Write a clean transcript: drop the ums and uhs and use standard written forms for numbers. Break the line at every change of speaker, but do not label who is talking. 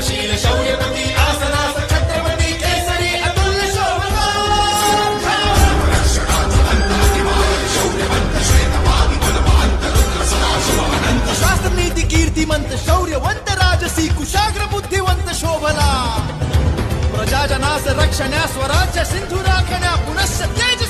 धर्मशील शौर्यपती आसनास छत्रपती केसरी अतुल्य शोभा शास्त्र नीती कीर्तिमंत शौर्यवंत राजसी कुशाग्र बुद्धिवंत शोभला प्रजाजनास रक्षण्या स्वराज्य सिंधू राखण्या पुनश्च तेज